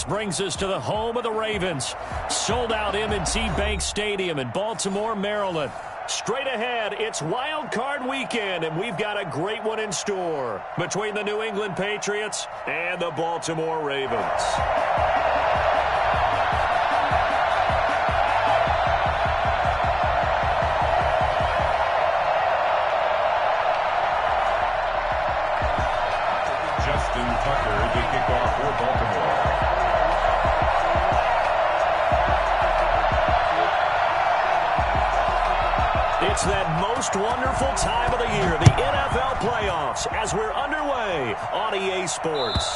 Brings us to the home of the Ravens. Sold out M&T Bank Stadium in Baltimore, Maryland. Straight ahead, it's Wild Card Weekend, and we've got a great one in store between the New England Patriots and the Baltimore Ravens. Justin Tucker, the kickoff for Baltimore. It's that most wonderful time of the year, the NFL playoffs, as we're underway on EA Sports.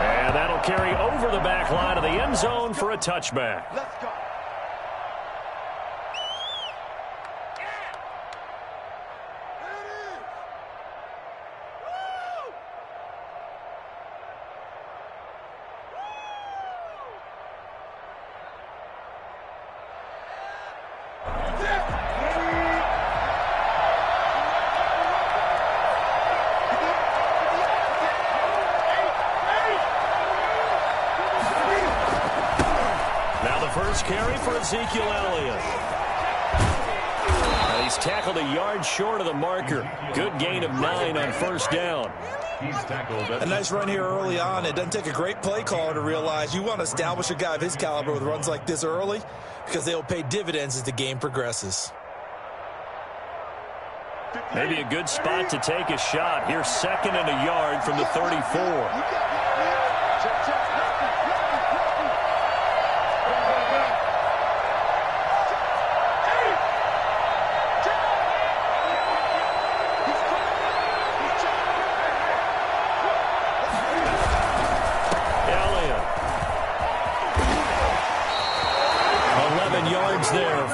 And that'll carry over the back line of the end zone for a touchback. Let's go. First carry for Ezekiel Elliott. And he's tackled a yard short of the marker. Good gain of 9 on first down. He's tackled a nice run here early on. It doesn't take a great play caller to realize you want to establish a guy of his caliber with runs like this early because they'll pay dividends as the game progresses. Maybe a good spot to take a shot. Here's 2nd and a yard from the 34.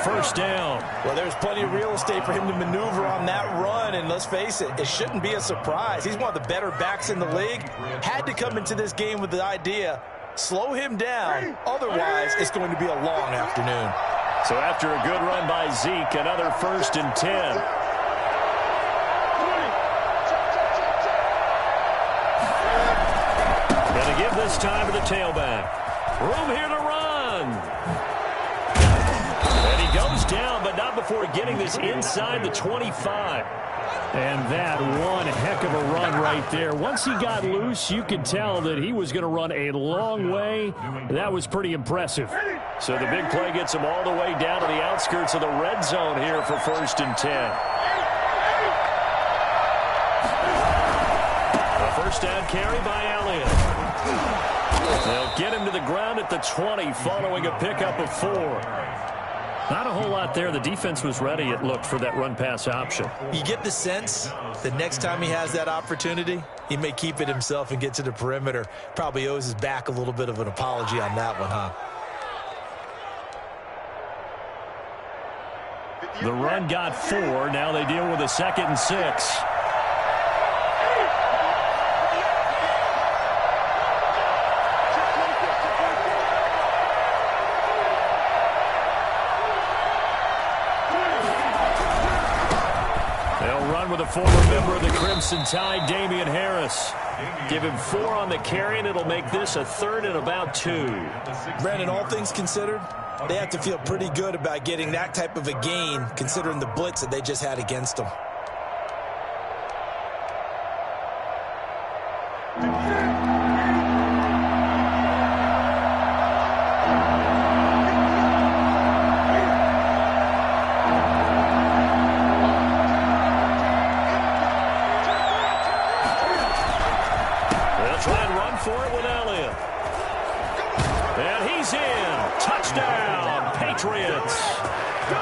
First down. Well, there's plenty of real estate for him to maneuver on that run, and let's face it, it shouldn't be a surprise. He's one of the better backs in the league. Had to come into this game with the idea, slow him down, otherwise it's going to be a long afternoon. So after a good run by Zeke, another 1st and 10. Going to give this time to the tailback. Room here to run. Goes down, but not before getting this inside the 25. And that one heck of a run right there. Once he got loose, you could tell that he was going to run a long way. That was pretty impressive. So the big play gets him all the way down to the outskirts of the red zone here for 1st and 10. The first down carry by Elliott. They'll get him to the ground at the 20 following a pickup of 4. Not a whole lot there. The defense was ready, it looked, for that run-pass option. You get the sense that next time he has that opportunity, he may keep it himself and get to the perimeter. Probably owes his back a little bit of an apology on that one, huh? The run got 4. Now they deal with a 2nd and 6. With a former member of the Crimson Tide, Damian Harris. Give him 4 on the carry, and it'll make this a 3rd and about 2. Brandon, all things considered, they have to feel pretty good about getting that type of a gain, considering the blitz that they just had against them.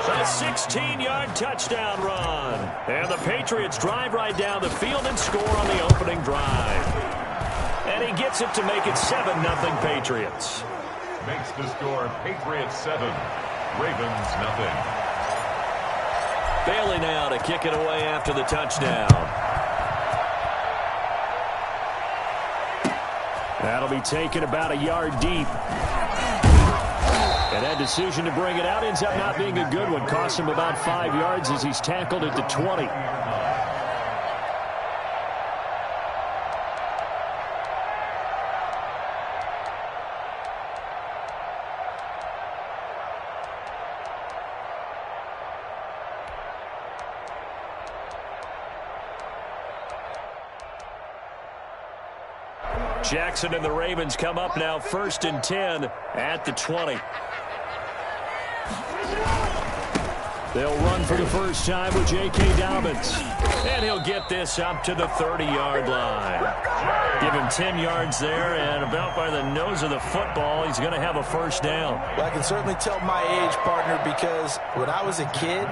A 16-yard touchdown run. And the Patriots drive right down the field and score on the opening drive. And he gets it to make it 7-0 Patriots. Makes the score Patriots 7, Ravens 0. Bailey now to kick it away after the touchdown. That'll be taken about a yard deep. And that decision to bring it out ends up not being a good one. Costs him about 5 yards as he's tackled at the 20. Jackson and the Ravens come up now 1st and 10 at the 20. They'll run for the first time with J.K. Dobbins. And he'll get this up to the 30-yard line. Give him 10 yards there, and about by the nose of the football, he's going to have a first down. Well, I can certainly tell my age, partner, because when I was a kid,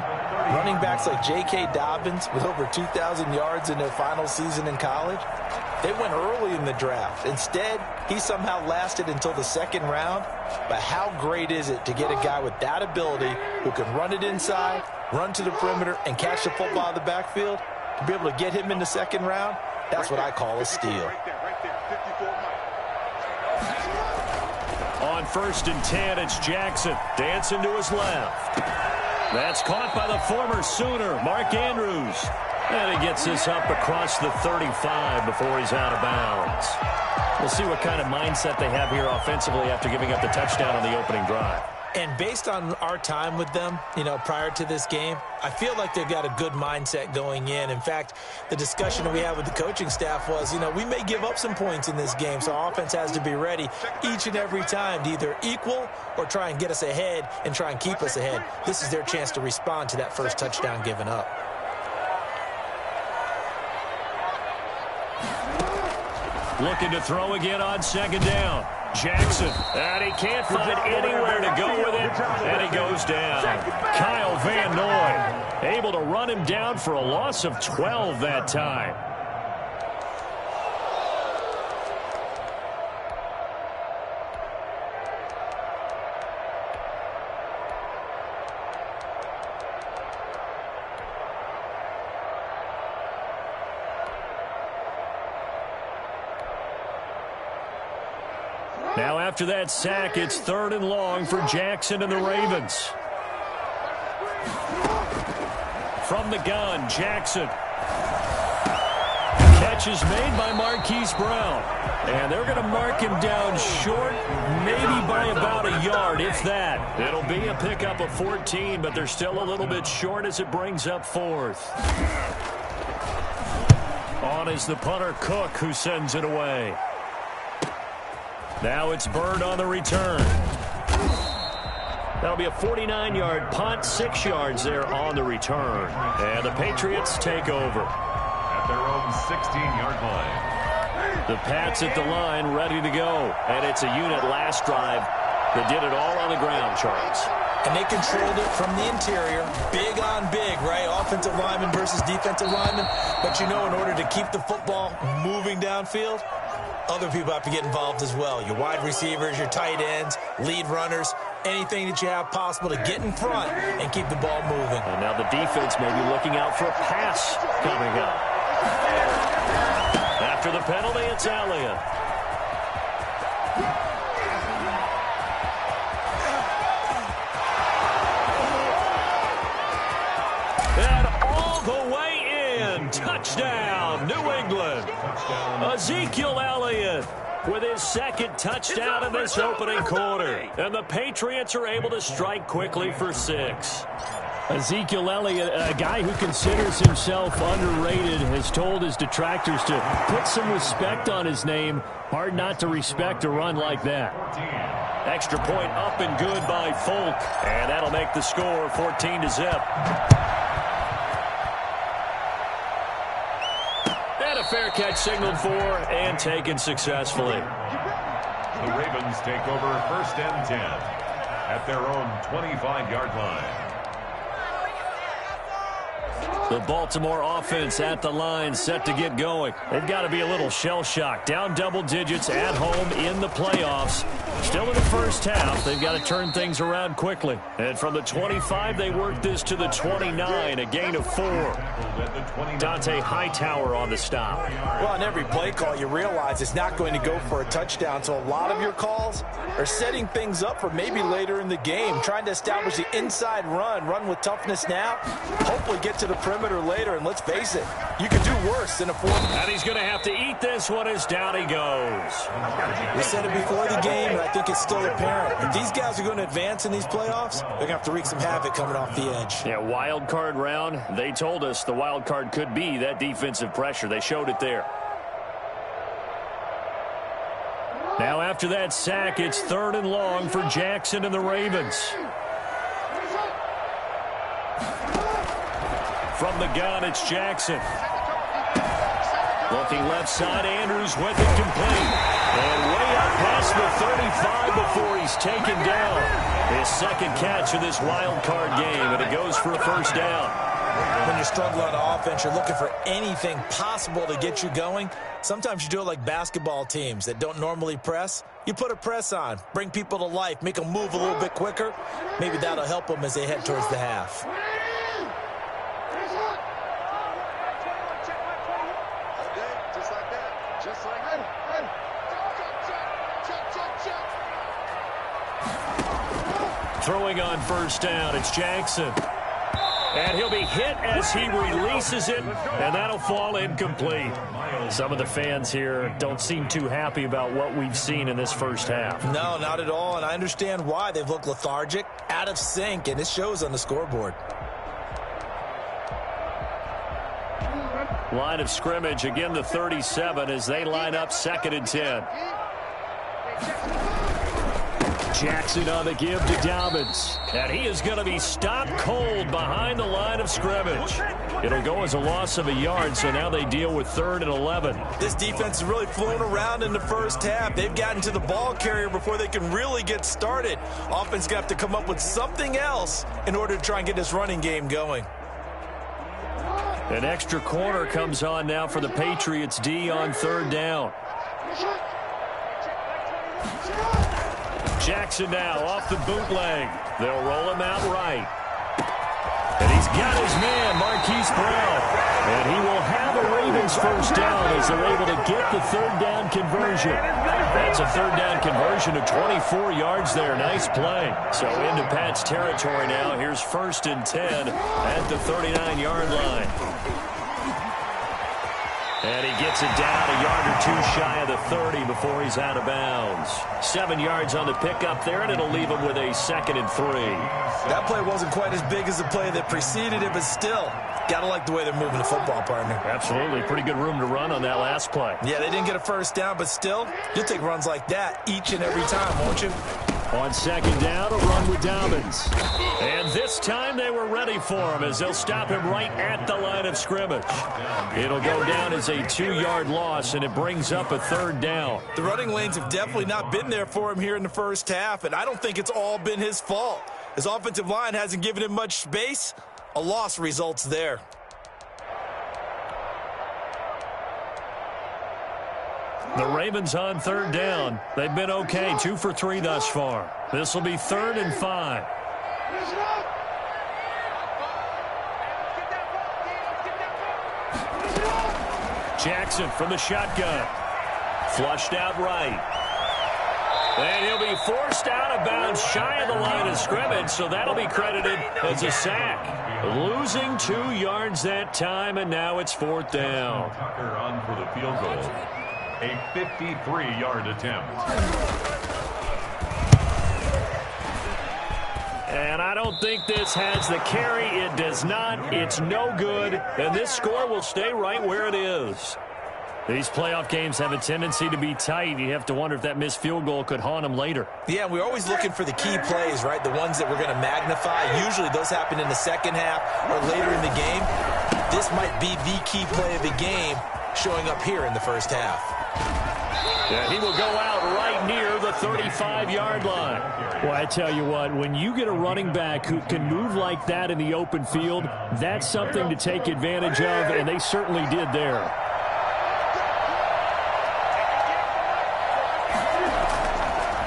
running backs like J.K. Dobbins with over 2,000 yards in their final season in college, they went early in the draft. Instead, he somehow lasted until the 2nd round. But how great is it to get a guy with that ability who can run it inside, run to the perimeter, and catch the football in the backfield? To be able to get him in the 2nd round, that's what I call a steal. On 1st and 10, it's Jackson dancing to his left. That's caught by the former Sooner, Mark Andrews. And he gets this up across the 35 before he's out of bounds. We'll see what kind of mindset they have here offensively after giving up the touchdown on the opening drive. And based on our time with them, prior to this game, I feel like they've got a good mindset going in. In fact, the discussion that we had with the coaching staff was, we may give up some points in this game, so our offense has to be ready each and every time to either equal or try and get us ahead and try and keep us ahead. This is their chance to respond to that first touchdown given up. Looking to throw again on 2nd down. Jackson, and he can't find anywhere to go with it, and he goes down. Kyle Van Noy able to run him down for a loss of 12 that time. Now after that sack, it's 3rd and long for Jackson and the Ravens. From the gun, Jackson. Catch is made by Marquise Brown. And they're going to mark him down short, maybe by about a yard, if that. It'll be a pickup of 14, but they're still a little bit short as it brings up 4th. On is the punter, Cook, who sends it away. Now it's Bird on the return. That'll be a 49-yard punt, 6 yards there on the return. And the Patriots take over. At their own 16-yard line. The Pats at the line, ready to go. And it's a unit last drive that did it all on the ground, Charles. And they controlled it from the interior, big on big, right? Offensive lineman versus defensive lineman. But in order to keep the football moving downfield, other people have to get involved as well. Your wide receivers, your tight ends, lead runners, anything that you have possible to get in front and keep the ball moving. And now the defense may be looking out for a pass coming up. After the penalty, it's Elliott. And all the way in. Touchdown, New England. Ezekiel Elliott with his 2nd touchdown in this opening quarter. And the Patriots are able to strike quickly for 6. Ezekiel Elliott, a guy who considers himself underrated, has told his detractors to put some respect on his name. Hard not to respect a run like that. Extra point up and good by Folk. And that'll make the score 14-0. And a fair catch signaled for and taken successfully. The Ravens take over 1st and 10 at their own 25-yard line. The Baltimore offense at the line, set to get going. They've got to be a little shell-shocked. Down double digits at home in the playoffs. Still in the first half. They've got to turn things around quickly. And from the 25, they work this to the 29, a gain of 4. Dante Hightower on the stop. Well, on every play call, you realize it's not going to go for a touchdown. So a lot of your calls are setting things up for maybe later in the game, trying to establish the inside run with toughness now, hopefully get to the perimeter later. And let's face it, you could do worse than a 4. And he's going to have to eat this one as down he goes. We said it before the game, and I think it's still apparent. If these guys are going to advance in these playoffs, they're going to have to wreak some havoc coming off the edge. Yeah, wild card round. They told us the wild card could be that defensive pressure. They showed it there. Now after that sack, it's 3rd and long for Jackson and the Ravens. From the gun, it's Jackson. Looking left side, Andrews with it complete. And way up past the 35 before he's taken down. His second catch of this wild card game, and it goes for a first down. When you're struggling on offense, you're looking for anything possible to get you going. Sometimes you do it like basketball teams that don't normally press. You put a press on, bring people to life, make them move a little bit quicker. Maybe that'll help them as they head towards the half. Throwing on first down, it's Jackson. And he'll be hit as he releases it, and that'll fall incomplete. Some of the fans here don't seem too happy about what we've seen in this first half. No, not at all, and I understand why. They've looked lethargic, out of sync, and it shows on the scoreboard. Line of scrimmage, again the 37 as they line up 2nd and 10. Jackson on the give to Dobbins. And he is going to be stopped cold behind the line of scrimmage. It'll go as a loss of a yard, so now they deal with 3rd and 11. This defense has really flown around in the first half. They've gotten to the ball carrier before they can really get started. Offense going to have to come up with something else in order to try and get this running game going. An extra corner comes on now for the Patriots D on 3rd down. Jackson now off the bootleg. They'll roll him out right. And he's got his man, Marquise Brown. And he will have a Ravens first down as they're able to get the 3rd down conversion. That's a 3rd down conversion of 24 yards there. Nice play. So into Pat's territory now. Here's 1st and 10 at the 39-yard line. And he gets it down a yard or two shy of the 30 before he's out of bounds. 7 yards on the pickup there, and it'll leave him with a 2nd and 3. That play wasn't quite as big as the play that preceded it, but still, got to like the way they're moving the football, partner. Absolutely. Pretty good room to run on that last play. Yeah, they didn't get a first down, but still, you'll take runs like that each and every time, won't you? On 2nd down, a run with Dobbins. And this time they were ready for him as they'll stop him right at the line of scrimmage. It'll go down as a 2-yard loss, and it brings up a 3rd down. The running lanes have definitely not been there for him here in the first half, and I don't think it's all been his fault. His offensive line hasn't given him much space. A loss results there. The Ravens on 3rd down. They've been okay, 2 for 3 thus far. This will be 3rd and 5. Jackson from the shotgun. Flushed out right. And he'll be forced out of bounds shy of the line of scrimmage, so that'll be credited as a sack. Losing 2 yards that time, and now it's 4th down. Tucker on for the field goal. A 53-yard attempt. And I don't think this has the carry. It does not. It's no good. And this score will stay right where it is. These playoff games have a tendency to be tight. You have to wonder if that missed field goal could haunt them later. Yeah, we're always looking for the key plays, right? The ones that we're going to magnify. Usually those happen in the second half or later in the game. This might be the key play of the game showing up here in the first half. And he will go out right near the 35-yard line. Well, I tell you what, when you get a running back who can move like that in the open field, that's something to take advantage of, and they certainly did there.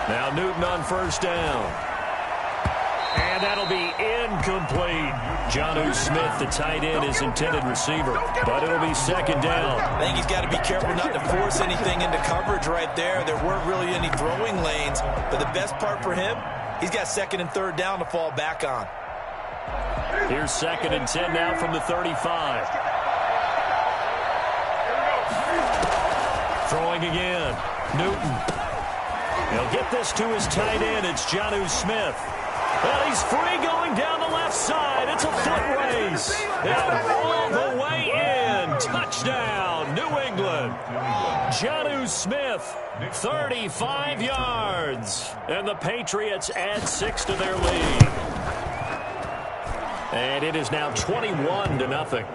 Now Newton on first down. And that'll be incomplete. Jonnu Smith, the tight end, is intended receiver. But it'll be 2nd down. I think he's got to be careful not to force anything into coverage right there. There weren't really any throwing lanes. But the best part for him, he's got 2nd and 3rd down to fall back on. Here's 2nd and 10 now from the 35. Throwing again. Newton. He'll get this to his tight end. It's Jonnu Smith. Well, he's free going down the left side. It's a foot race. And all the way in. Touchdown, New England. Jonnu Smith, 35 yards. And the Patriots add 6 to their lead. And it is now 21-0.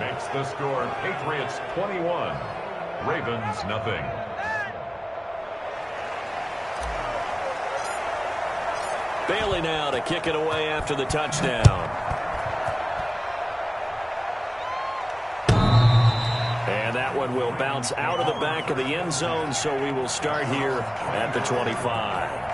Makes the score Patriots 21, Ravens nothing. Bailey now to kick it away after the touchdown. And that one will bounce out of the back of the end zone, so we will start here at the 25.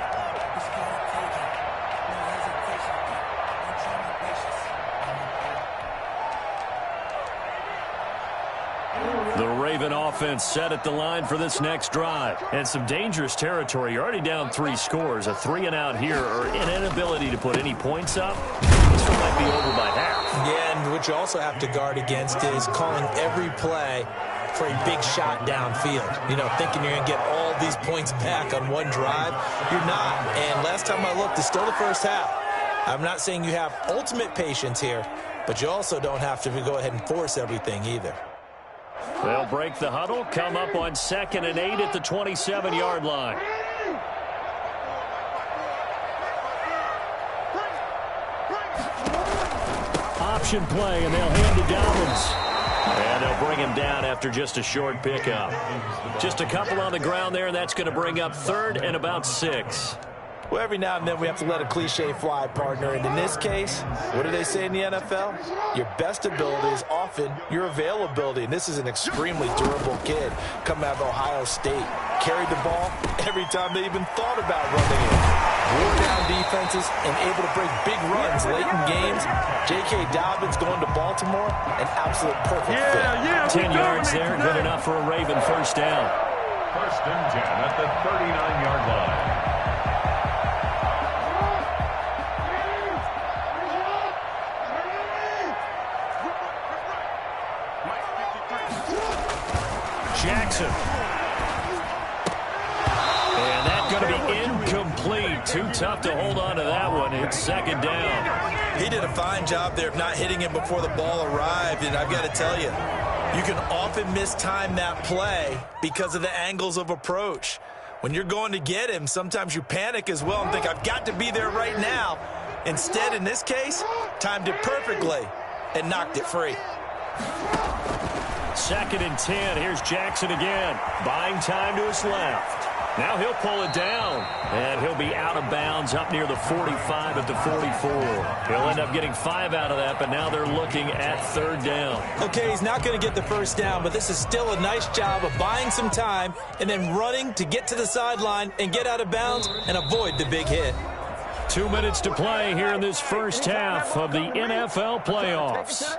The Raven offense set at the line for this next drive. And some dangerous territory. You're already down 3 scores. A 3-and-out here, or an inability to put any points up. This one might be over by half. Yeah, and what you also have to guard against is calling every play for a big shot downfield. You know, thinking you're going to get all these points back on one drive. You're not. And last time I looked, it's still the first half. I'm not saying you have ultimate patience here, but you also don't have to go ahead and force everything either. They'll break the huddle, come up on 2nd and 8 at the 27-yard line. Option play, and they'll hand to Dobbins. And they'll bring him down after just a short pickup. Just a couple on the ground there, and that's going to bring up 3rd and about 6. Well, every now and then we have to let a cliche fly, partner. And in this case, what do they say in the NFL? Your best ability is often your availability. And this is an extremely durable kid coming out of Ohio State. Carried the ball every time they even thought about running it. Wore down defenses and able to break big runs late in games. J.K. Dobbins going to Baltimore, an absolute perfect fit. 10 yards there, good enough for a Raven first down. 1st and 10 at the 39-yard line. Jackson. And that's going to be incomplete. Too tough to hold on to that one. It's 2nd down. He did a fine job there of not hitting him before the ball arrived. And I've got to tell you, you can often mistime that play because of the angles of approach. When you're going to get him, sometimes you panic as well and think, I've got to be there right now. Instead, in this case, timed it perfectly and knocked it free. 2nd and 10. Here's Jackson again. Buying time to his left. Now he'll pull it down. And he'll be out of bounds up near the 45 at the 44. He'll end up getting 5 out of that, but now they're looking at 3rd down. Okay, he's not going to get the first down, but this is still a nice job of buying some time and then running to get to the sideline and get out of bounds and avoid the big hit. 2 minutes to play here in this first half of the NFL playoffs.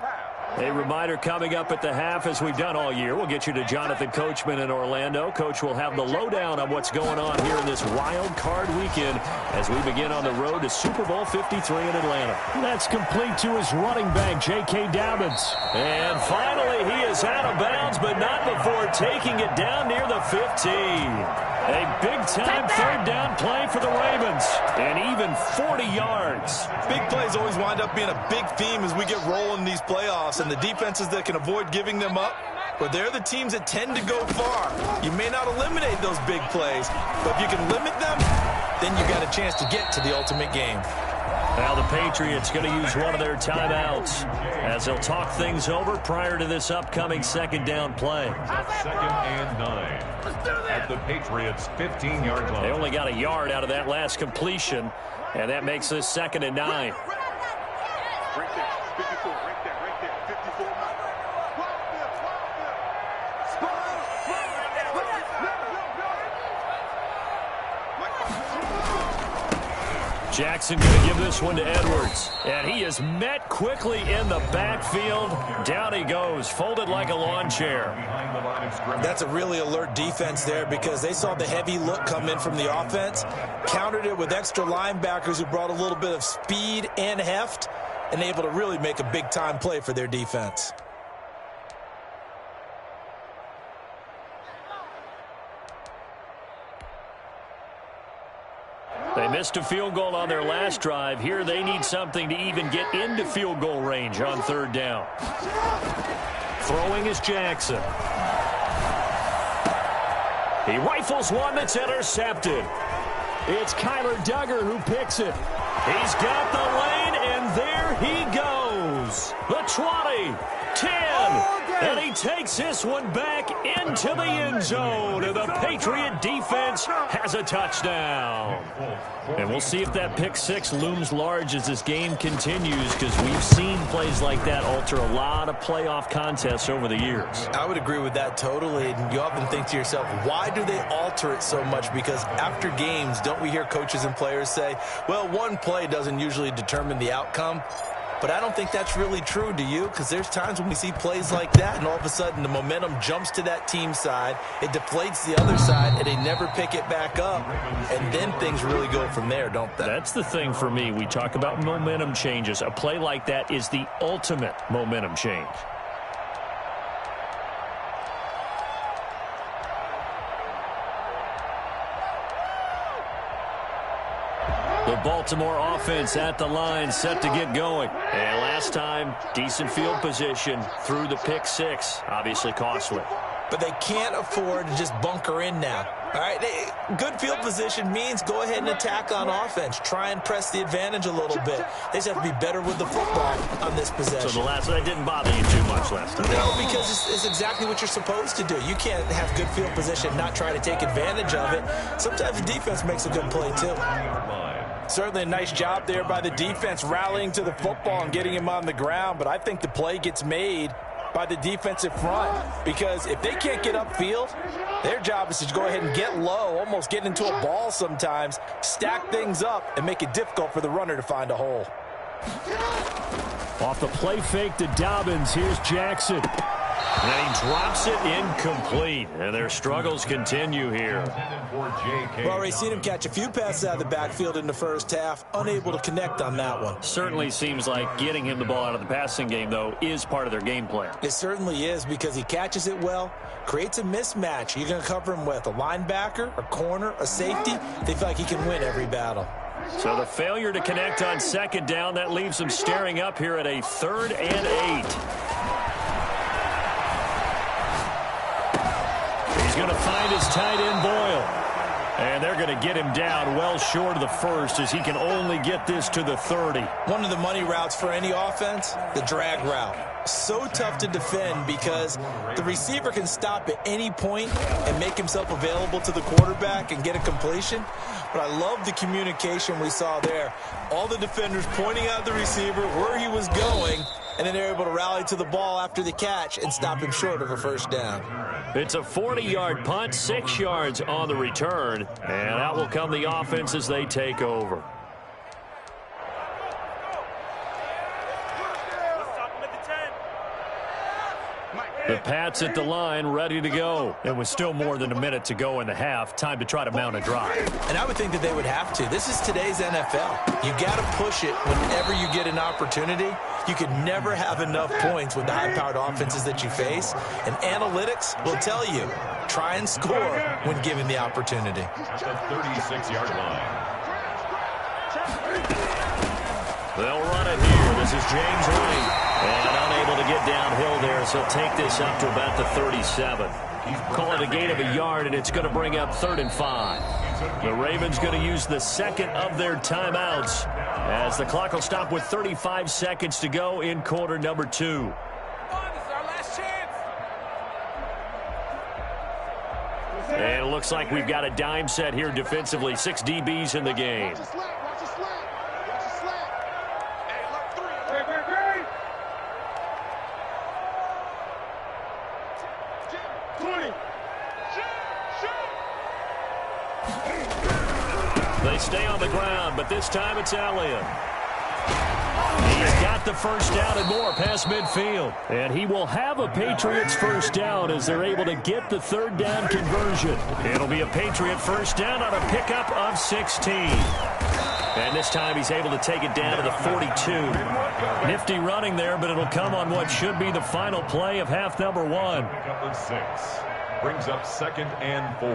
A reminder coming up at the half, as we've done all year. We'll get you to Jonathan Coachman in Orlando. Coach will have the lowdown on what's going on here in this wild card weekend as we begin on the road to Super Bowl 53 in Atlanta. That's complete to his running back, J.K. Dobbins. And finally, he is out of bounds, but not before taking it down near the 15. A big-time 3rd down play for the Ravens, and even 40 yards. Big plays always wind up being a big theme as we get rolling in these playoffs, and the defenses that can avoid giving them up, but they're the teams that tend to go far. You may not eliminate those big plays, but if you can limit them, then you got a chance to get to the ultimate game. Now the Patriots going to use one of their timeouts as they'll talk things over prior to this upcoming 2nd down play. 2nd and 9 at the Patriots' 15-yard line. They only got a yard out of that last completion, and that makes this 2nd and 9. Right there, 54, right there, 54. Jackson going to give this one to Edwards. And he is met quickly in the backfield. Down he goes, folded like a lawn chair. That's a really alert defense there because they saw the heavy look come in from the offense, countered it with extra linebackers who brought a little bit of speed and heft, and able to really make a big-time play for their defense. They missed a field goal on their last drive. Here they need something to even get into field goal range on 3rd down. Throwing is Jackson. He rifles one that's intercepted. It's Kyler Duggar who picks it. He's got the lane, and there he goes. The 20, 10, and he takes this one back into the end zone. And the Patriot defense has a touchdown. And we'll see if that pick six looms large as this game continues, because we've seen plays like that alter a lot of playoff contests over the years. I would agree with that totally. And you often think to yourself, why do they alter it so much? Because after games, don't we hear coaches and players say, well, one play doesn't usually determine the outcome? But I don't think that's really true, do you? Because there's times when we see plays like that, and all of a sudden the momentum jumps to that team side, it deflates the other side, and they never pick it back up, and then things really go from there, don't they? That's the thing for me. We talk about momentum changes. A play like that is the ultimate momentum change. The Baltimore offense at the line, set to get going. And last time, decent field position through the pick six. Obviously costly. But they can't afford to just bunker in now. All right, good field position means go ahead and attack on offense. Try and press the advantage a little bit. They just have to be better with the football on this possession. So that didn't bother you too much last time? No, because it's exactly what you're supposed to do. You can't have good field position and not try to take advantage of it. Sometimes the defense makes a good play, too. Certainly a nice job there by the defense rallying to the football and getting him on the ground, but I think the play gets made by the defensive front, because if they can't get upfield, their job is to go ahead and get low, almost get into a ball sometimes, stack things up, and make it difficult for the runner to find a hole. Off the play fake to Dobbins, here's Jackson. And he drops it incomplete. And their struggles continue here. We've already seen him catch a few passes out of the backfield in the first half. Unable to connect on that one. Certainly seems like getting him the ball out of the passing game, though, is part of their game plan. It certainly is, because he catches it well, creates a mismatch. You're going to cover him with a linebacker, a corner, a safety. They feel like he can win every battle. So the failure to connect on second down, that leaves him staring up here at a 3rd and 8. He's going to find his tight end, Boyle. And they're going to get him down well short of the first, as he can only get this to the 30. One of the money routes for any offense, the drag route. So tough to defend because the receiver can stop at any point and make himself available to the quarterback and get a completion. But I love the communication we saw there. All the defenders pointing out the receiver where he was going, and then they're able to rally to the ball after the catch and stop him short of a first down. It's a 40-yard punt, 6 yards on the return, and out will come the offense as they take over. The Pats at the line, ready to go. And with still more than a minute to go in the half, time to try to mount a drive. And I would think that they would have to. This is today's NFL. You got to push it whenever you get an opportunity. You can never have enough points with the high-powered offenses that you face. And analytics will tell you, try and score when given the opportunity. At the 36-yard line. They'll run it here. This is James White. And unable to get downhill there, so he'll take this up to about the 37. Call it a gain of a yard, and it's going to bring up 3rd and 5. The Ravens going to use the second of their timeouts, as the clock will stop with 35 seconds to go in quarter number 2. And it looks like we've got a dime set here defensively. 6 DBs in the game. They stay on the ground, but this time it's Elliott. He's got the first down and more past midfield. And he will have a Patriots first down as they're able to get the 3rd down conversion. It'll be a Patriot first down on a pickup of 16. And this time he's able to take it down to the 42. Nifty running there, but it'll come on what should be the final play of half number 1. Pickup of 6. Brings up 2nd and 4.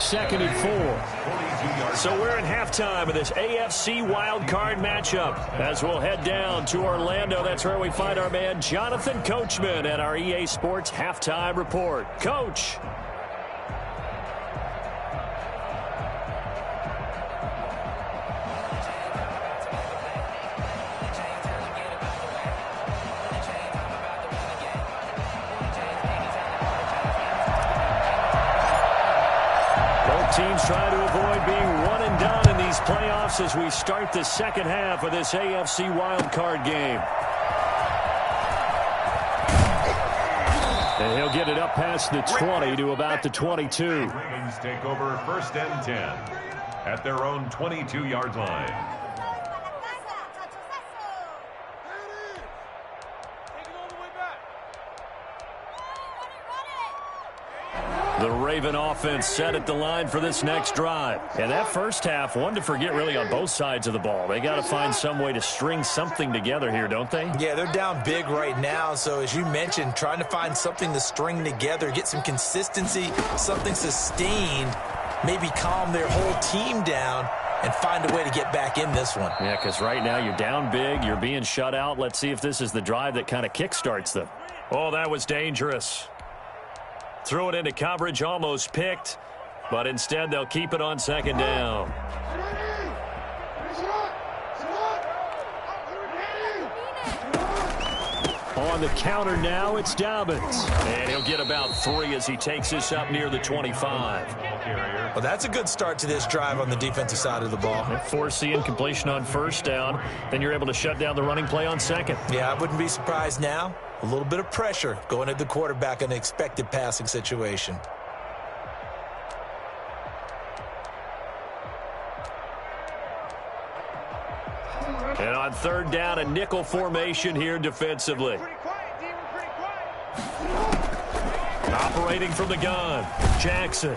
2nd and 4. So we're in halftime of this AFC wildcard matchup. As we'll head down to Orlando, that's where we find our man Jonathan Coachman at our EA Sports Halftime Report. Coach. playoffs as we start the second half of this AFC wildcard game. And he'll get it up past the 20 to about the 22. Ravens take over 1st and 10 at their own 22-yard line. The Raven offense set at the line for this next drive. And that first half, one to forget really on both sides of the ball. They got to find some way to string something together here, don't they? Yeah, they're down big right now. So as you mentioned, trying to find something to string together, get some consistency, something sustained, maybe calm their whole team down and find a way to get back in this one. Yeah, because right now you're down big, you're being shut out. Let's see if this is the drive that kind of kickstarts them. Oh, that was dangerous. Threw it into coverage, almost picked, but instead they'll keep it on 2nd down. On the counter now, it's Dobbins. And he'll get about 3 as he takes this up near the 25. Well, that's a good start to this drive on the defensive side of the ball. Force the incompletion on 1st down. Then you're able to shut down the running play on 2nd. Yeah, I wouldn't be surprised now. A little bit of pressure going at the quarterback in an expected passing situation. And on 3rd down, a nickel formation here defensively. Operating from the gun, Jackson.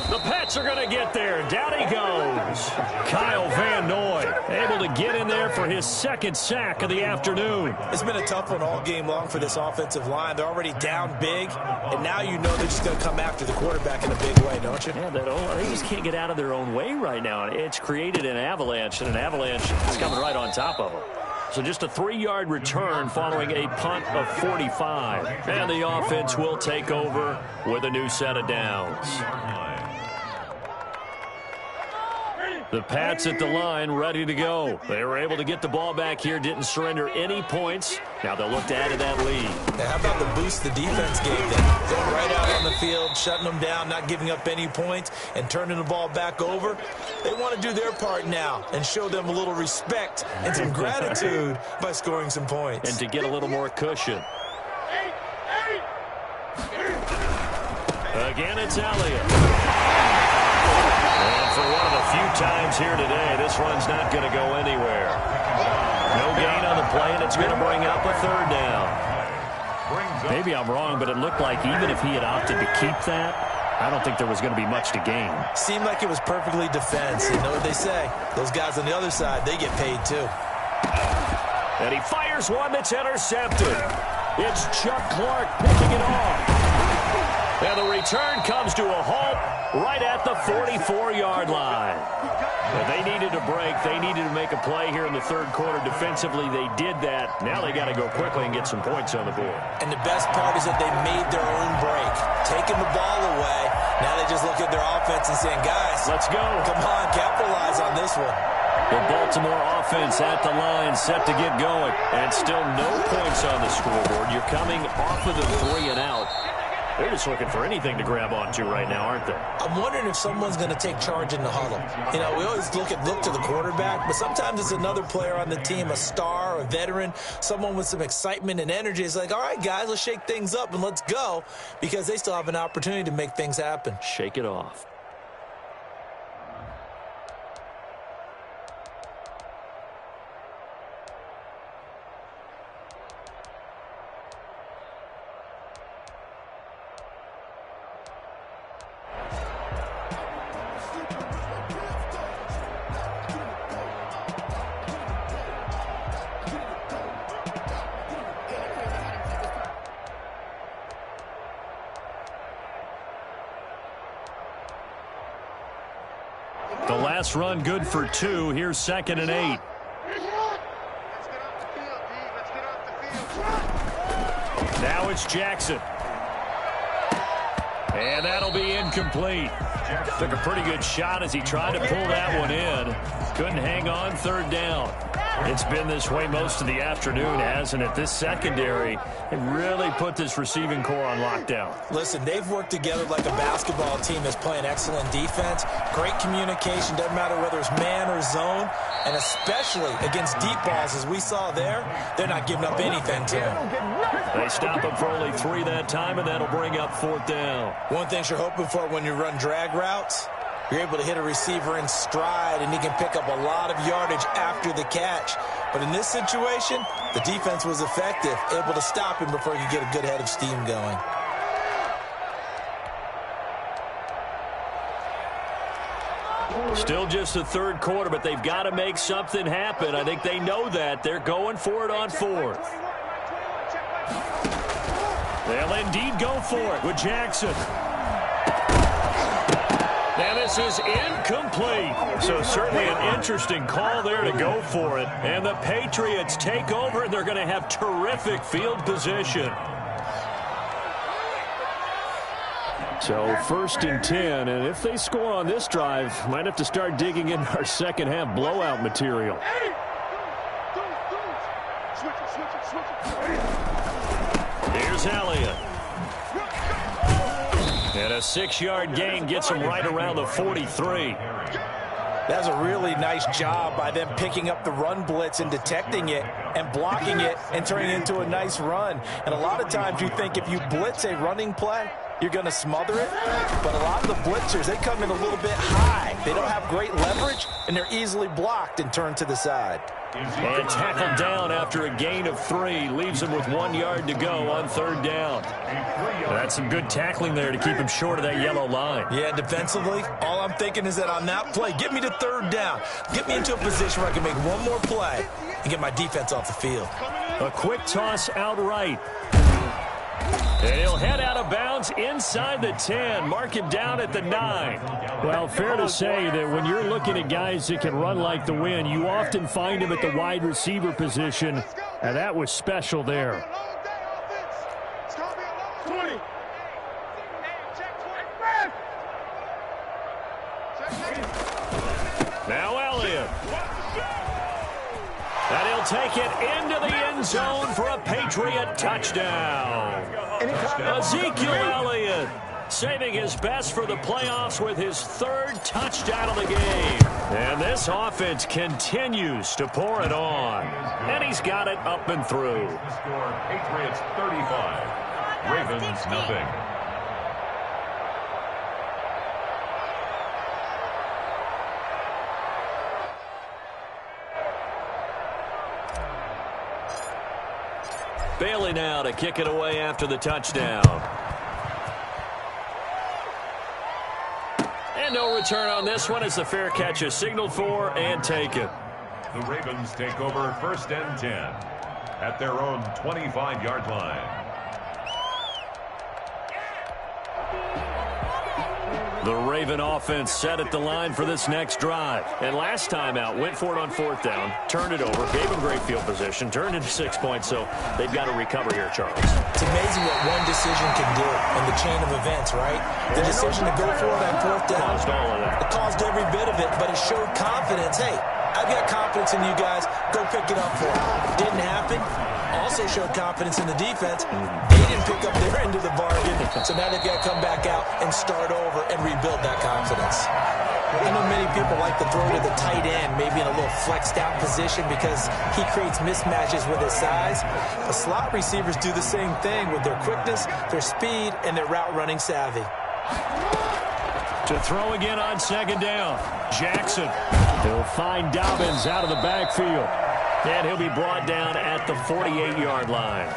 The Pats are going to get there. Down he goes. Kyle Van Noy able to get in there for his 2nd sack of the afternoon. It's been a tough one all game long for this offensive line. They're already down big, and now you know they're just going to come after the quarterback in a big way, don't you? Yeah, they just can't get out of their own way right now. It's created an avalanche, and an avalanche is coming right on top of them. So just a 3-yard return following a punt of 45. And the offense will take over with a new set of downs. The Pats at the line ready to go. They were able to get the ball back here, didn't surrender any points. Now they'll look to add to that lead. Now, how about the boost the defense gave them? Going right out on the field, shutting them down, not giving up any points, and turning the ball back over. They want to do their part now and show them a little respect and some gratitude by scoring some points. And to get a little more cushion. Again, it's Elliott. And for one of the few times here today, this run's not going to go anywhere. No gain on the play, and it's going to bring up a 3rd down. Maybe I'm wrong, but it looked like even if he had opted to keep that, I don't think there was going to be much to gain. Seemed like it was perfectly defense. You know what they say. Those guys on the other side, they get paid too. And he fires one that's intercepted. It's Chuck Clark picking it off. And the return comes to a halt right at the 44-yard line. But they needed a break. They needed to make a play here in the 3rd quarter. Defensively, they did that. Now they got to go quickly and get some points on the board. And the best part is that they made their own break. Taking the ball away. Now they just look at their offense and saying, guys, let's go. Come on, capitalize on this one. The Baltimore offense at the line, set to get going. And still no points on the scoreboard. You're coming off of the 3 and out. They're just looking for anything to grab onto right now, aren't they? I'm wondering if someone's going to take charge in the huddle. You know, we always look to the quarterback, but sometimes it's another player on the team, a star, a veteran, someone with some excitement and energy. It's like, all right, guys, let's shake things up and let's go, because they still have an opportunity to make things happen. Shake it off. The last run good for 2. Here's 2nd and 8. Now it's Jackson. And that'll be incomplete. Took a pretty good shot as he tried to pull that one in. Couldn't hang on third down. It's been this way most of the afternoon, hasn't it? This secondary can really put this receiving core on lockdown. Listen, they've worked together like a basketball team that's playing excellent defense. Great communication, doesn't matter whether it's man or zone. And especially against deep balls, as we saw there, they're not giving up anything to them. They stop him for only 3 that time, and that'll bring up 4th down. One thing you're hoping for when you run drag routes, you're able to hit a receiver in stride, and he can pick up a lot of yardage after the catch. But in this situation, the defense was effective, able to stop him before he could get a good head of steam going. Still just the third quarter, but they've got to make something happen. I think they know that. They're going for it on 4th. They'll indeed go for it with Jackson. And this is incomplete. So certainly an interesting call there to go for it. And the Patriots take over, and they're going to have terrific field position. So 1st and 10, and if they score on this drive, might have to start digging in our second half blowout material. Here's Elliott. And a 6-yard gain gets him right around the 43. That's a really nice job by them picking up the run blitz and detecting it and blocking it and turning it into a nice run. And a lot of times you think if you blitz a running play, you're going to smother it. But a lot of the blitzers, they come in a little bit high. They don't have great leverage, and they're easily blocked and turned to the side. And tackled down after a gain of 3. Leaves him with 1 yard to go on 3rd down. That's some good tackling there to keep him short of that yellow line. Yeah, defensively, all I'm thinking is that on that play, get me to 3rd down. Get me into a position where I can make one more play and get my defense off the field. A quick toss outright. And he'll head out of bounds inside the 10. Mark him down at the 9. Well, fair to say that when you're looking at guys that can run like the wind, you often find him at the wide receiver position, and that was special there. Now Elliott. And he'll take it into the end zone for a Patriot touchdown. Ezekiel Elliott saving his best for the playoffs with his 3rd touchdown of the game. And this offense continues to pour it on. And he's got it up and through. The score, Patriots 35, Ravens nothing. Bailey now to kick it away after the touchdown. And no return on this one as the fair catch is signaled for and taken. The Ravens take over 1st and 10 at their own 25-yard line. The Raven offense set at the line for this next drive. And last time out, went for it on 4th down, turned it over, gave them great field position, turned into 6 points, so they've got to recover here, Charles. It's amazing what one decision can do in the chain of events, right? The decision to go for it on 4th down. Caused all of that. It caused every bit of it, but it showed confidence. Hey, I've got confidence in you guys. Go pick it up for me. Didn't happen. Also showed confidence in the defense. They didn't pick up their end of the bargain, so now they've got to come back out and start over and rebuild that confidence. I know many people like to throw to the tight end, maybe in a little flexed out position because he creates mismatches with his size. The slot receivers do the same thing with their quickness, their speed, and their route running savvy. To throw again on 2nd down. Jackson. He'll find Dobbins out of the backfield. And he'll be brought down at the 48-yard line.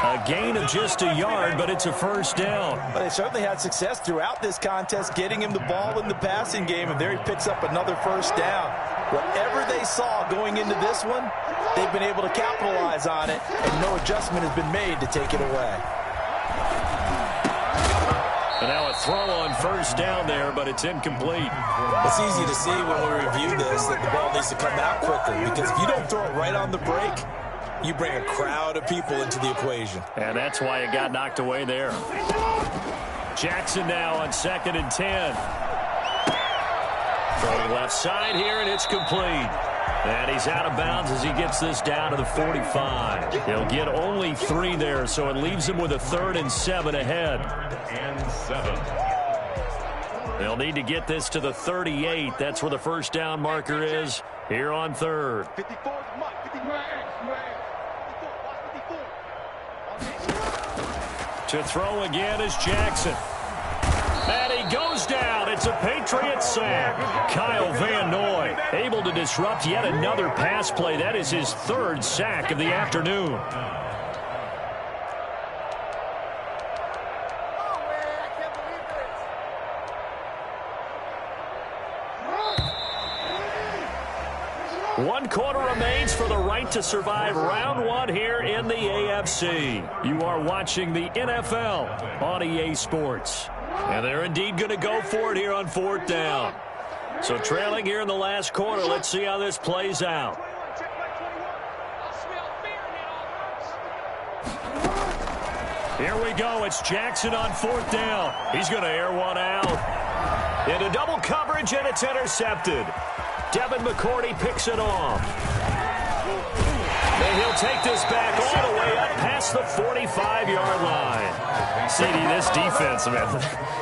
A gain of just a yard, but it's a 1st down. But they certainly had success throughout this contest getting him the ball in the passing game, and there he picks up another 1st down. Whatever they saw going into this one, they've been able to capitalize on it, and no adjustment has been made to take it away. And now a throw on 1st down there, but it's incomplete. It's easy to see when we review this that the ball needs to come out quicker, because if you don't throw it right on the break, you bring a crowd of people into the equation. And that's why it got knocked away there. Jackson now on 2nd and 10. Throwing left side here, and it's complete. And he's out of bounds as he gets this down to the 45. He'll get only 3 there, so it leaves him with a 3rd and 7 ahead. And 7. They'll need to get this to the 38. That's where the first down marker is here on 3rd. 54 is Mike. 54. To throw again is Jackson. And he goes down. It's a Patriot sack. Kyle Van Noy able to disrupt yet another pass play. That is his 3rd sack of the afternoon. One quarter remains for the right to survive round 1 here in the AFC. You are watching the NFL on EA Sports. And they're indeed going to go for it here on 4th down. So trailing here in the last quarter, let's see how this plays out. Here we go. It's Jackson on 4th down. He's going to air one out. Into double coverage, and it's intercepted. Devin McCourty picks it off. And he'll take this back all the way up past the 45-yard line. CD, this defense, man,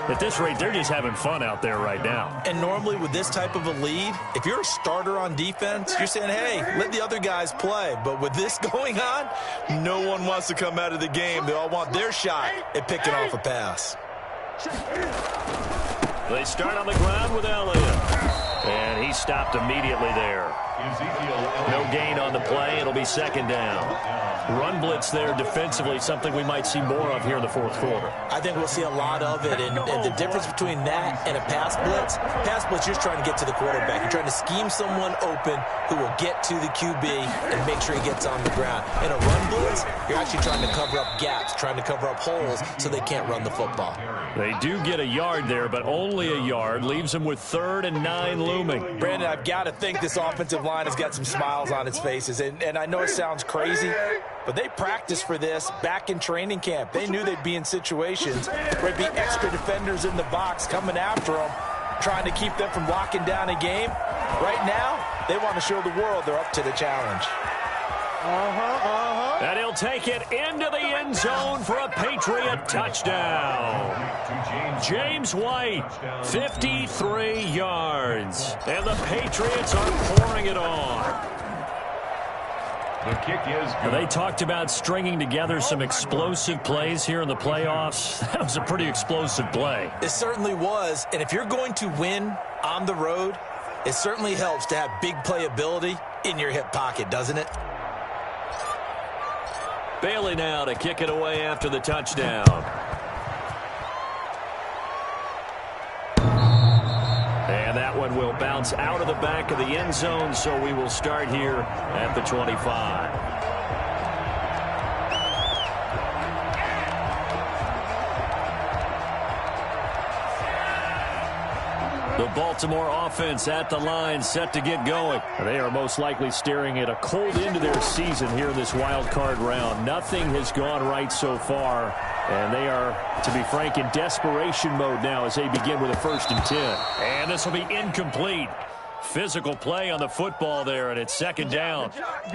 at this rate, they're just having fun out there right now. And normally with this type of a lead, if you're a starter on defense, you're saying, hey, let the other guys play. But with this going on, no one wants to come out of the game. They all want their shot at picking off a pass. They start on the ground with Elliott. And he stopped immediately there. No gain on the play. It'll be 2nd down. Run blitz there defensively, something we might see more of here in the 4th quarter. I think we'll see a lot of it. And the difference between that and a pass blitz, you're just trying to get to the quarterback. You're trying to scheme someone open who will get to the QB and make sure he gets on the ground. In a run blitz, you're actually trying to cover up gaps, trying to cover up holes so they can't run the football. They do get a yard there, but only a yard. Leaves them with 3rd and 9 looming. Brandon, I've got to think this offensive line has got some smiles on its faces. And I know it sounds crazy, but they practiced for this back in training camp. They knew they'd be in situations where there'd be extra defenders in the box coming after them, trying to keep them from locking down a game. Right now, they want to show the world they're up to the challenge. And he'll take it into the end zone for a Patriot touchdown. James White, 53 yards. And the Patriots are pouring it on. The kick is good. They talked about stringing together some explosive plays here in the playoffs. That was a pretty explosive play. It certainly was. And if you're going to win on the road, it certainly helps to have big playability in your hip pocket, doesn't it? Bailey now to kick it away after the touchdown. And that one will bounce out of the back of the end zone, so we will start here at the 25. The Baltimore offense at the line, set to get going. They are most likely staring at a cold end to their season here in this wild card round. Nothing has gone right so far, and they are, to be frank, in desperation mode now as they begin with a 1st and 10. And this will be incomplete. Physical play on the football there, and it's 2nd down.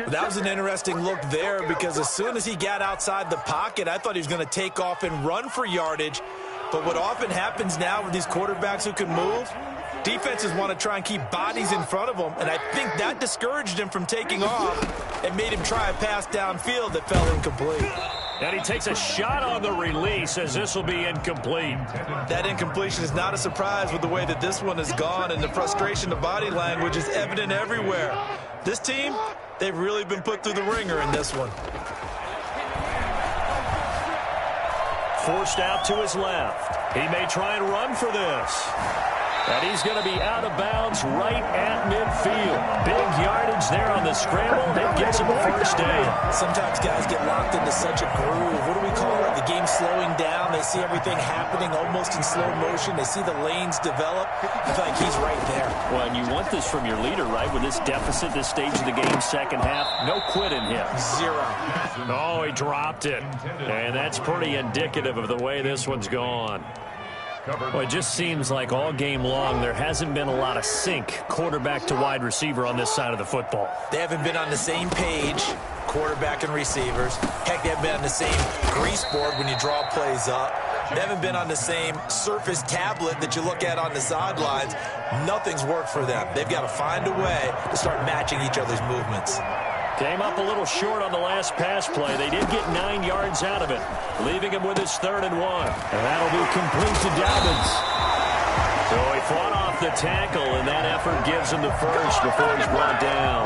That was an interesting look there because as soon as he got outside the pocket, I thought he was going to take off and run for yardage. But what often happens now with these quarterbacks who can move, defenses want to try and keep bodies in front of them, and I think that discouraged him from taking off and made him try a pass downfield that fell incomplete. And he takes a shot on the release as this will be incomplete. That incompletion is not a surprise with the way that this one has gone, and the frustration of body language is evident everywhere. This team, they've really been put through the ringer in this one. Forced out to his left. He may try and run for this. And he's going to be out of bounds right at midfield. Big yardage there on the scramble. It gets him a 1st down. Sometimes guys get locked into such a groove. What do we call it? The game slowing down. They see everything happening almost in slow motion. They see the lanes develop. I feel like he's right there. Well, and you want this from your leader, right? With this deficit, this stage of the game, 2nd half, no quit in him. 0. Oh, he dropped it. And that's pretty indicative of the way this one's gone. Well, it just seems like all game long there hasn't been a lot of sync quarterback to wide receiver on this side of the football. They haven't been on the same page, quarterback and receivers. Heck, they haven't been on the same grease board when you draw plays up. They haven't been on the same Surface tablet that you look at on the sidelines. Nothing's worked for them. They've got to find a way to start matching each other's movements. Came up a little short on the last pass play. They did get 9 yards out of it, leaving him with his 3rd and 1. And that'll be complete to Dobbins. So he fought off the tackle, and that effort gives him the first before he's brought down.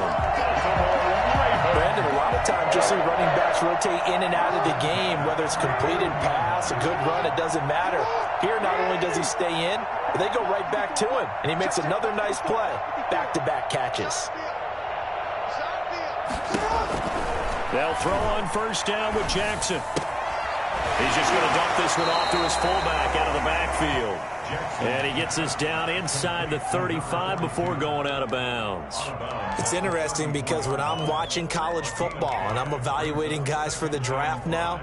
Brandon, a lot of times you'll see running backs rotate in and out of the game, whether it's completed pass, a good run, it doesn't matter. Here, not only does he stay in, but they go right back to him, and he makes another nice play. Back-to-back catches. They'll throw on first down with Jackson. He's just going to dump this one off to his fullback out of the backfield. And he gets this down inside the 35 before going out of bounds. It's interesting because when I'm watching college football and I'm evaluating guys for the draft now,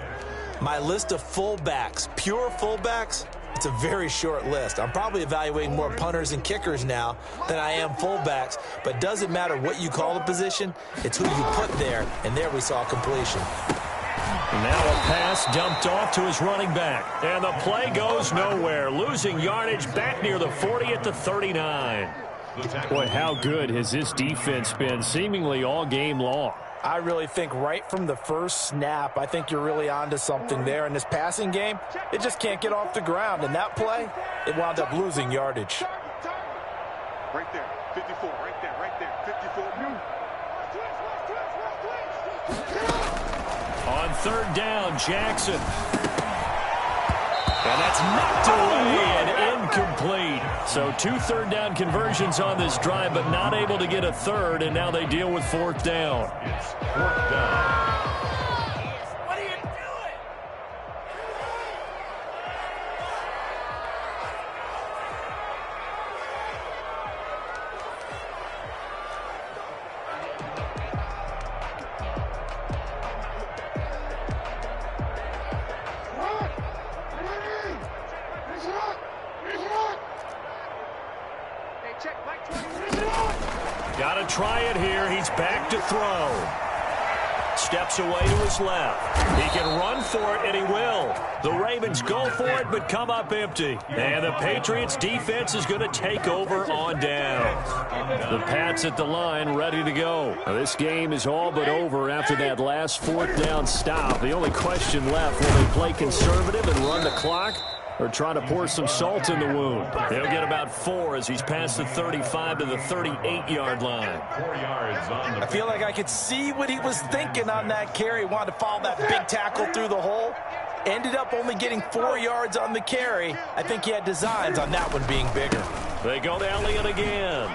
my list of fullbacks, pure fullbacks, it's a very short list. I'm probably evaluating more punters and kickers now than I am fullbacks, but doesn't matter what you call the position, it's who you put there, and there we saw completion. Now a pass dumped off to his running back. And the play goes nowhere. Losing yardage back near the 40 at the 39. Boy, how good has this defense been seemingly all game long? I really think right from the first snap, I think you're really onto something there. In this passing game, it just can't get off the ground. And that play, it wound up losing yardage. Right there, 54, right there, 54. On 3rd down, Jackson. And that's knocked away and incomplete. So 2 3rd down conversions on this drive, but not able to get a 3rd, and now they deal with 4th down. It's 4th down. What are you doing? Got to try it here. He's back to throw. Steps away to his left. He can run for it, and he will. The Ravens go for it, but come up empty. And the Patriots defense is going to take over on downs. The Pats at the line, ready to go. Now, this game is all but over after that last 4th down stop. The only question left, will they play conservative and run the clock, or try to pour some salt in the wound? They'll get about 4 as he's past the 35 to the 38-yard line. 4 yards on the I feel like I could see what he was thinking on that carry. Wanted to follow that big tackle through the hole. Ended up only getting 4 yards on the carry. I think he had designs on that one being bigger. They go to Elliott again.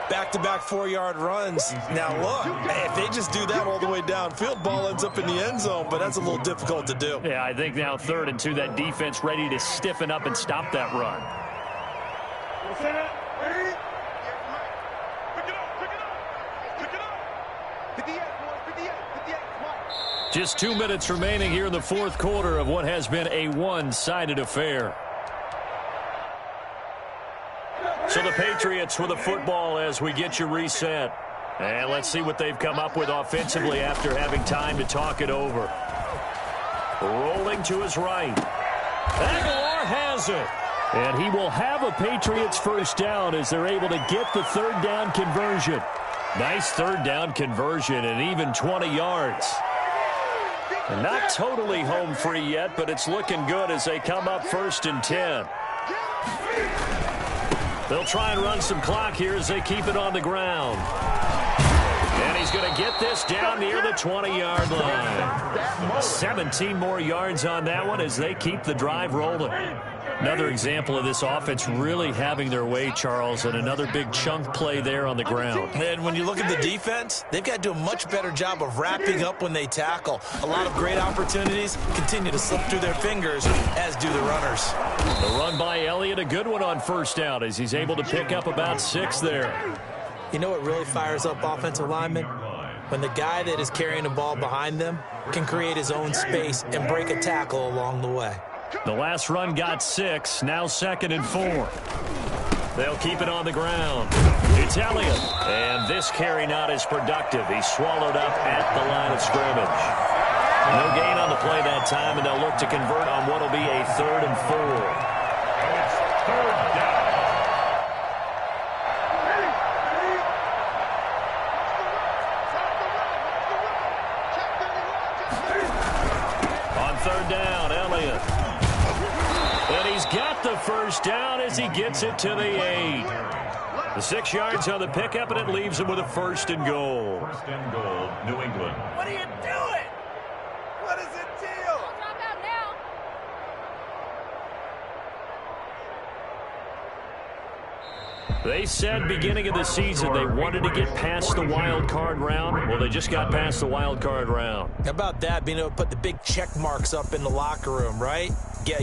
Back-to-back 4-yard runs. Now, look, if they just do that all the way downfield, ball ends up in the end zone, but that's a little difficult to do. Yeah, I think now 3rd and 2, that defense ready to stiffen up and stop that run. Just 2 minutes remaining here in the 4th quarter of what has been a one-sided affair. So the Patriots with the football as we get you reset. And let's see what they've come up with offensively after having time to talk it over. Rolling to his right. Aguilar has it. And he will have a Patriots first down as they're able to get the 3rd down conversion. Nice 3rd down conversion and even 20 yards. And not totally home free yet, but it's looking good as they come up 1st and 10. They'll try and run some clock here as they keep it on the ground. And he's going to get this down near the 20-yard line. 17 more yards on that one as they keep the drive rolling. Another example of this offense really having their way, Charles, and another big chunk play there on the ground. And when you look at the defense, they've got to do a much better job of wrapping up when they tackle. A lot of great opportunities continue to slip through their fingers, as do the runners. The run by Elliott, a good one on first down as he's able to pick up about 6 there. You know what really fires up offensive linemen? when the guy that is carrying the ball behind them can create his own space and break a tackle along the way. The last run got 6, now 2nd and 4. They'll keep it on the ground. It's Elliott. And this carry not as productive. He's swallowed up at the line of scrimmage. No gain on the play that time, and they'll look to convert on what will be a 3rd and 4. It's 3rd down. On 3rd down, Elliott. And he's got the first down as he gets it to the 8. The 6 yards on the pickup, and it leaves him with a 1st and goal. 1st and goal, New England. What are you doing? What is the deal? Drop out now. They said beginning of the season they wanted to get past the wild card round. Well, they just got past the wild card round. How about that, being able to put the big check marks up in the locker room, right? Yeah,